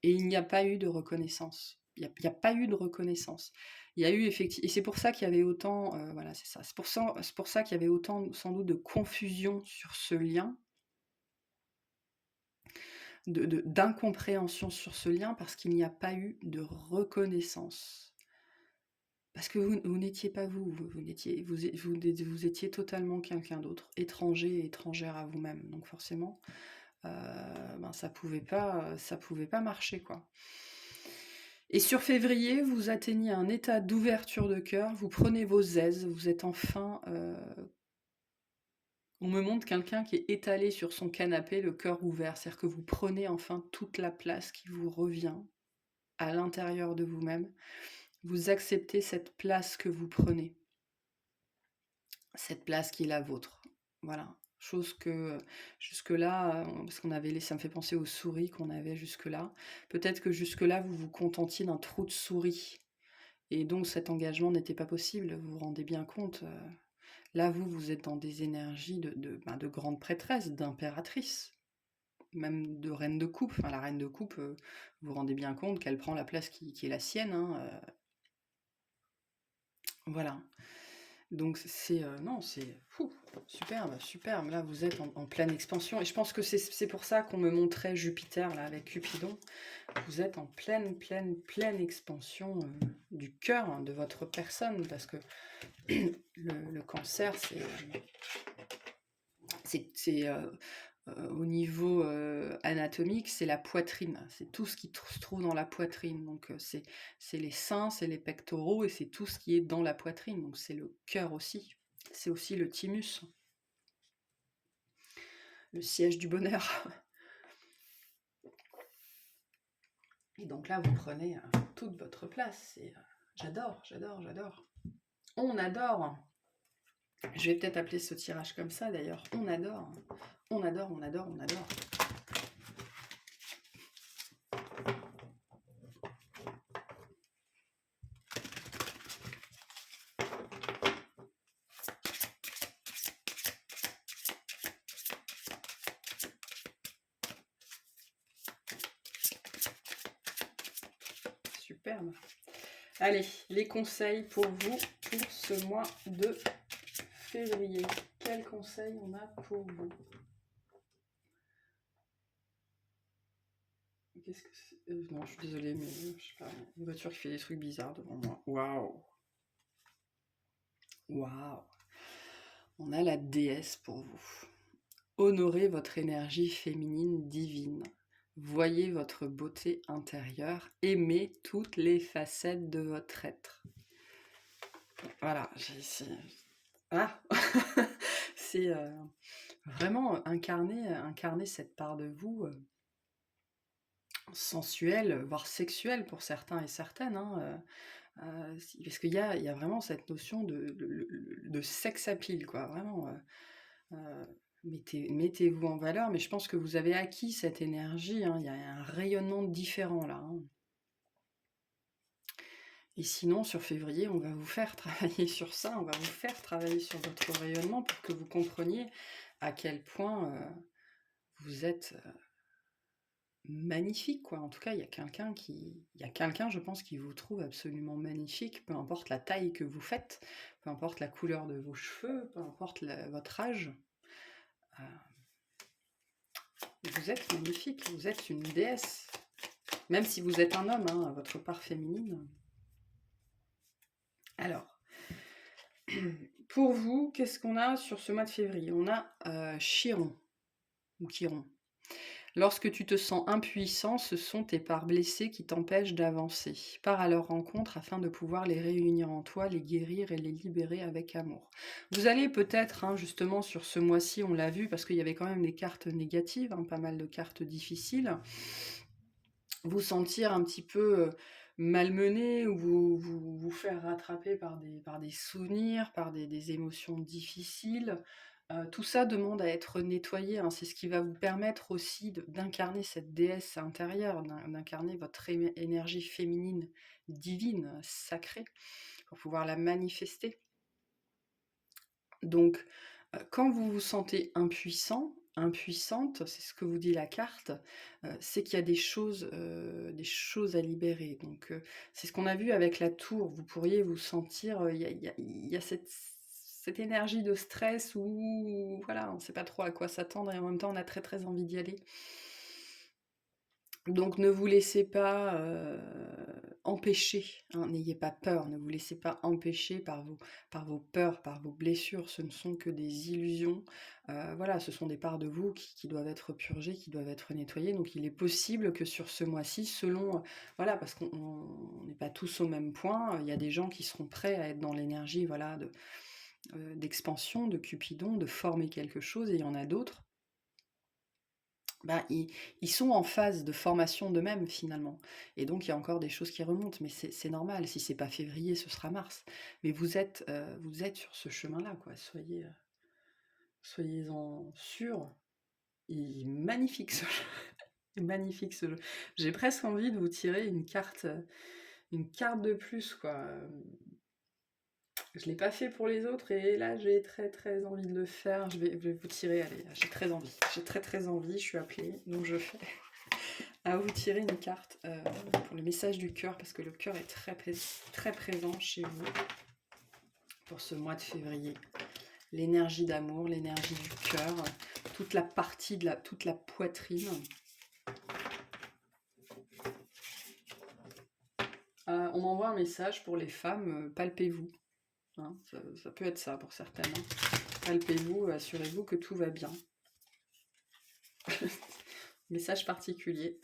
et il n'y a pas eu de reconnaissance. Il n'y a pas eu de reconnaissance. Il y a eu effectivement, et c'est pour ça qu'il y avait autant, voilà, c'est ça. C'est pour ça qu'il y avait autant, sans doute, de confusion sur ce lien, d'incompréhension sur ce lien, parce qu'il n'y a pas eu de reconnaissance. Parce que vous n'étiez pas vous, vous étiez totalement quelqu'un d'autre, étranger et étrangère à vous-même. Donc forcément, ben ça pouvait pas marcher, quoi. Et sur février, vous atteignez un état d'ouverture de cœur, vous prenez vos aises, vous êtes enfin... on me montre quelqu'un qui est étalé sur son canapé, le cœur ouvert, c'est-à-dire que vous prenez enfin toute la place qui vous revient à l'intérieur de vous-même. Vous acceptez cette place que vous prenez, cette place qui est la vôtre. Voilà. Chose que jusque-là, parce qu'on avait ça me fait penser aux souris qu'on avait jusque-là. Peut-être que jusque-là, vous vous contentiez d'un trou de souris. Et donc cet engagement n'était pas possible, vous vous rendez bien compte. Là, vous êtes dans des énergies de grande prêtresse, d'impératrice, même de reine de coupe. Enfin, la reine de coupe, vous vous rendez bien compte qu'elle prend la place qui est la sienne, hein, voilà. Donc non, c'est superbe, superbe. Là, vous êtes en pleine expansion. Et je pense que c'est pour ça qu'on me montrait Jupiter, là, avec Cupidon. Vous êtes en pleine expansion du cœur, hein, de votre personne. Parce que le cancer, c'est au niveau anatomique, c'est la poitrine. C'est tout ce qui se trouve dans la poitrine. Donc c'est les seins, c'est les pectoraux et c'est tout ce qui est dans la poitrine. Donc c'est le cœur aussi. C'est aussi le thymus, le siège du bonheur. Et donc là, vous prenez toute votre place. Et j'adore, j'adore, j'adore. On adore. Je vais peut-être appeler ce tirage comme ça d'ailleurs. On adore. On adore, on adore, on adore. Superbe. Allez, les conseils pour vous pour ce mois de février. Quels conseils on a pour vous? Qu'est-ce que c'est? Non, je suis désolée, mais je sais pas, une voiture qui fait des trucs bizarres devant moi. Waouh! Waouh! On a la déesse pour vous. Honorez votre énergie féminine divine. Voyez votre beauté intérieure. Aimez toutes les facettes de votre être. Voilà, ah c'est vraiment incarner cette part de vous sensuelle, voire sexuelle pour certains et certaines, hein, parce qu'il y a vraiment cette notion de sex appeal, quoi, vraiment. Mettez-vous en valeur, mais je pense que vous avez acquis cette énergie, hein, il y a un rayonnement différent là, hein. Et sinon, sur février, on va vous faire travailler sur ça, on va vous faire travailler sur votre rayonnement pour que vous compreniez à quel point vous êtes magnifique, quoi. En tout cas, il y a quelqu'un, je pense, qui vous trouve absolument magnifique, peu importe la taille que vous faites, peu importe la couleur de vos cheveux, peu importe votre âge. Vous êtes magnifique, vous êtes une déesse. Même si vous êtes un homme, hein, votre part féminine. Alors, pour vous, qu'est-ce qu'on a sur ce mois de février? On a Chiron, ou Chiron. Lorsque tu te sens impuissant, ce sont tes parts blessées qui t'empêchent d'avancer. Pars à leur rencontre afin de pouvoir les réunir en toi, les guérir et les libérer avec amour. Vous allez peut-être, hein, justement, sur ce mois-ci, on l'a vu, parce qu'il y avait quand même des cartes négatives, hein, pas mal de cartes difficiles, vous sentir un petit peu malmené ou vous faire rattraper par des souvenirs, par des émotions difficiles. Tout ça demande à être nettoyé, hein. C'est ce qui va vous permettre aussi d'incarner cette déesse intérieure, d'incarner votre énergie féminine divine, sacrée, pour pouvoir la manifester. Donc, quand vous vous sentez impuissant, impuissante, c'est ce que vous dit la carte, c'est qu'il y a des choses à libérer. Donc, c'est ce qu'on a vu avec la tour. Vous pourriez vous sentir, il y a cette énergie de stress où voilà, on ne sait pas trop à quoi s'attendre et en même temps on a très très envie d'y aller. Donc ne vous laissez pas empêcher, hein, n'ayez pas peur, ne vous laissez pas empêcher par vos peurs, par vos blessures, ce ne sont que des illusions. Voilà, ce sont des parts de vous qui doivent être purgées, qui doivent être nettoyées. Donc il est possible que sur ce mois-ci, selon, voilà, parce qu'on n'est pas tous au même point, il y a des gens qui seront prêts à être dans l'énergie, voilà, d'expansion, de Cupidon, de former quelque chose, et il y en a d'autres. Bah, ils sont en phase de formation d'eux-mêmes finalement. Et donc il y a encore des choses qui remontent, mais c'est normal. Si c'est pas février, ce sera mars. Mais vous êtes sur ce chemin-là, quoi. Soyez-en sûrs. Il est magnifique ce jeu. Il est magnifique ce jeu. J'ai presque envie de vous tirer une carte de plus, quoi. Je l'ai pas fait pour les autres et là j'ai très très envie de le faire. Je vais vous tirer, allez, j'ai très envie. J'ai très très envie, je suis appelée, donc je fais. À vous tirer une carte pour le message du cœur, parce que le cœur est très présent chez vous pour ce mois de février. L'énergie d'amour, l'énergie du cœur, toute la partie de toute la poitrine. On m'envoie un message pour les femmes, palpez-vous. Hein, ça peut être ça pour certaines. Hein. Palpez-vous, assurez-vous que tout va bien. Message particulier.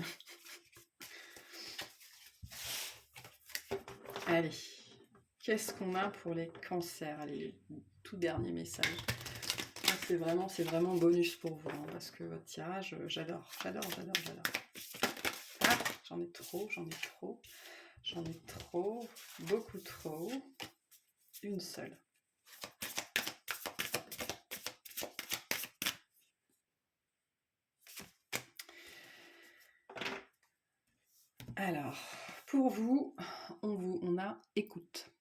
Allez, qu'est-ce qu'on a pour les cancers? Allez, tout dernier message. C'est vraiment bonus pour vous, hein, parce que votre tirage, j'adore. Ah, j'en ai trop, beaucoup trop. Une seule. Alors, pour vous, on a écoute.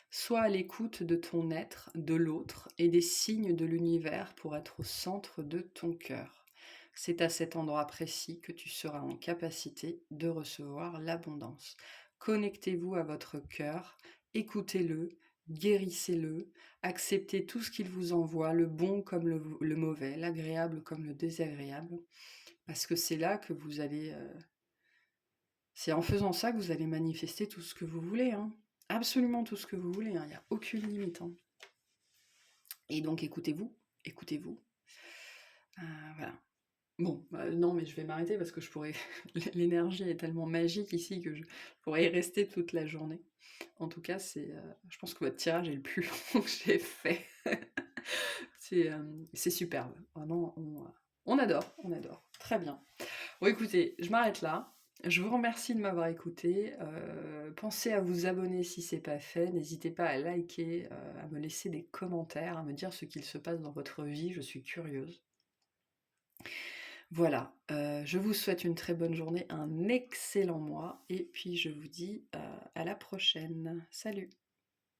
Sois à l'écoute de ton être, de l'autre et des signes de l'univers pour être au centre de ton cœur. C'est à cet endroit précis que tu seras en capacité de recevoir l'abondance. Connectez-vous à votre cœur, écoutez-le, guérissez-le, acceptez tout ce qu'il vous envoie, le bon comme le mauvais, l'agréable comme le désagréable, parce que c'est là que vous allez... c'est en faisant ça que vous allez manifester tout ce que vous voulez, hein. Absolument tout ce que vous voulez, hein. Il n'y a aucune limite. Hein. Et donc écoutez-vous, écoutez-vous. Voilà. Bon, non, mais je vais m'arrêter parce que je pourrais. L'énergie est tellement magique ici que je pourrais y rester toute la journée. En tout cas, je pense que votre tirage est le plus long que j'ai fait. C'est superbe. Vraiment, on adore, on adore. Très bien. Bon, écoutez, je m'arrête là. Je vous remercie de m'avoir écouté. Pensez à vous abonner si ce n'est pas fait. N'hésitez pas à liker, à me laisser des commentaires, à me dire ce qu'il se passe dans votre vie. Je suis curieuse. Voilà, je vous souhaite une très bonne journée, un excellent mois, et puis je vous dis à la prochaine. Salut!